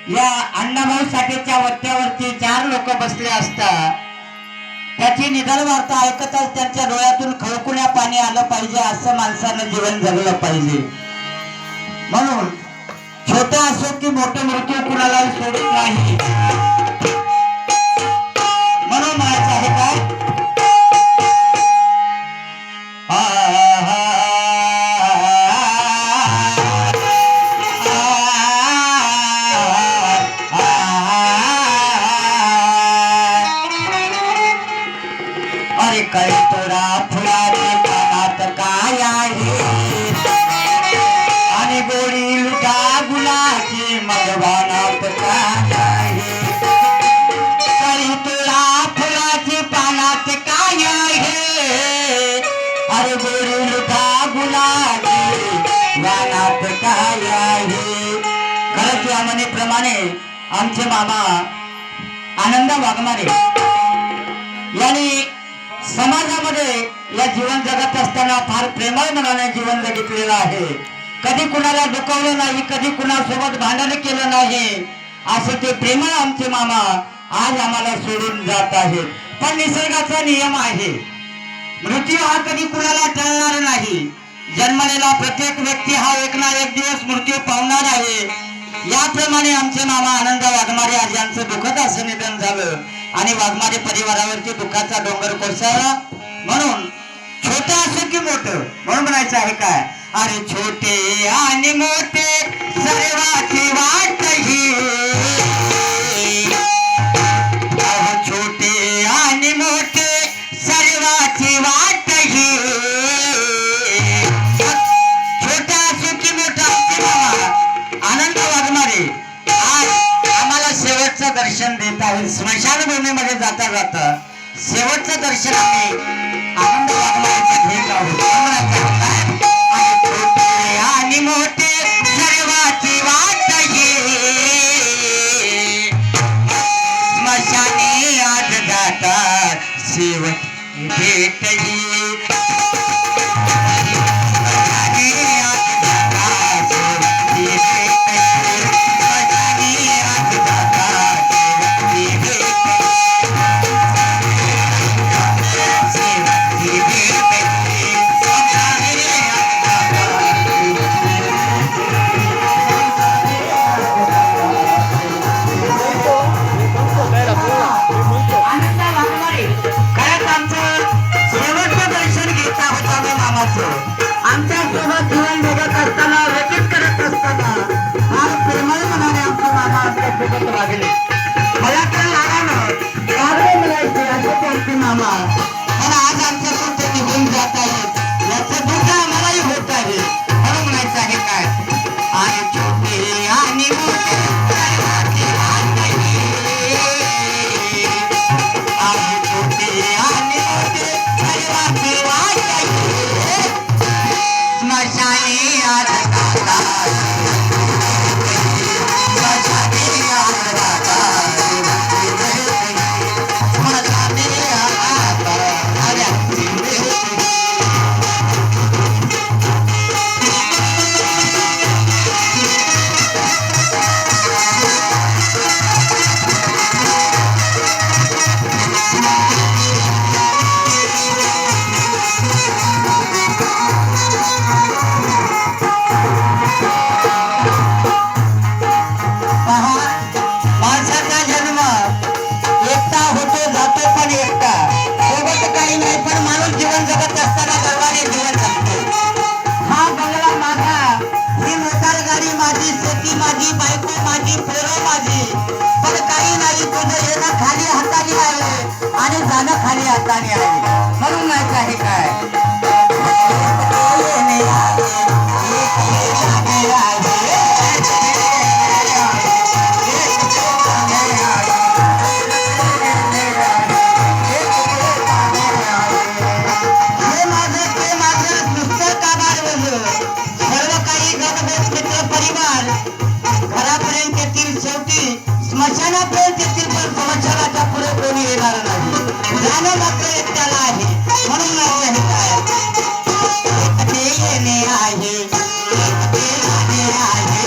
या अण्णाभाऊ साठेच्या वट्ट्यावरती 4 लोक बसले असता त्याची निधन वार्ता ऐकताच त्यांच्या डोळ्यातून खळकुण्या पाणी आलं पाहिजे, असं माणसानं जीवन जगलं पाहिजे. म्हणून छोटे असो की मोठे मृत्यू कुणाला सोडत नाही. म्हणून म्हणायचं आहे काय, अरे काय तोरा फुलाचे पानात काय आहे, आणि गोडी लुटा गुलाची मगवानात काय आहे. काही तोरा फुलाचे पानात काय आहे, अरे गोडी लुटा गुलाची वानात काय आहे. खरंच या म्हणीप्रमाणे आमचे मामा आनंद वाघमारे यांनी समाजामध्ये या जीवन जगत असताना फार प्रेमळ मनाने जीवन जगितलेलं आहे. कधी कुणाला दुखवलं नाही, कधी कुणासोबत भांडण केलं नाही, असं ते प्रेमळ आमचे मामा आज आम्हाला सोडून जात आहेत. पण निसर्गाचा नियम आहे, मृत्यू हा कधी कुणाला टळणार नाही. जन्मलेला प्रत्येक व्यक्ती हा एक ना एक दिवस मृत्यू पावणार आहे. याप्रमाणे आमचे मामा आनंद वाघमारे आज यांचं दुःखद असं निधन झालं आणि वाघमारे परिवारावरती दुःखाचा डोंगर कोसळला. म्हणून छोटे असो की मोठं, म्हणून म्हणायचं आहे काय, अरे छोटे आणि मोठे सर्वाची वाट ही, छोटे आणि मोठे सर्वाची वाट ही. छोटे असो की मोठा आनंद वाघमारे आज आम्हाला शेवटचं दर्शन देत आहे. स्मशानभूमीमध्ये जाता जाता शेवटचं दर्शन आम्ही आनंद वाघमारेचं घेत आहोत. आणि मोठे सर्वाची वाट ही, स्मशाने आज जातात शेवट भेट ही. आमच्या सोबत जीवन जगत असताना, व्यतीत करत असताना फार प्रेमळ मनाने आमचे मामा आमच्या सोबत वागले. मला तर लहान म्हणायचे असे त्यांचे मामा, पण आज आमच्या सोबत निघून जात आहेत. याचं दुःख आम्हालाही होत आहे. म्हणून म्हणायचं आहे काय, आणि छोटे आणि मोठे सर्वाची वाट ही, आणि छोटे आणि मोठे सर्वाची वाट ही, स्मशाने आज जातात, स्मशाने आज जातात, स्मशाने आज आणि जाणं खाली हाताने आहे. म्हणून माहित आहे काय, सर्व काही गणवेश मित्र परिवार घरापर्यंत येतील, शेवटी स्मशानापर्यंत येतील, पण स्मशानाच्या पुढे कोणी येणार नाही. जाणं मात्र एकट्याला आहे. म्हणून नाही आहे काय, ते येणे आहे, ते जाणे आहे.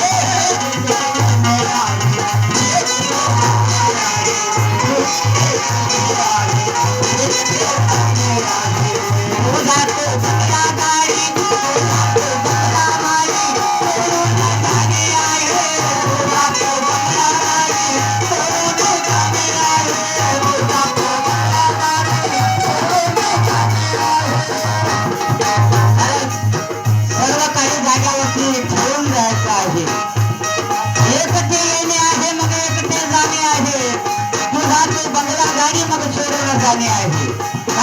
गाणे आहे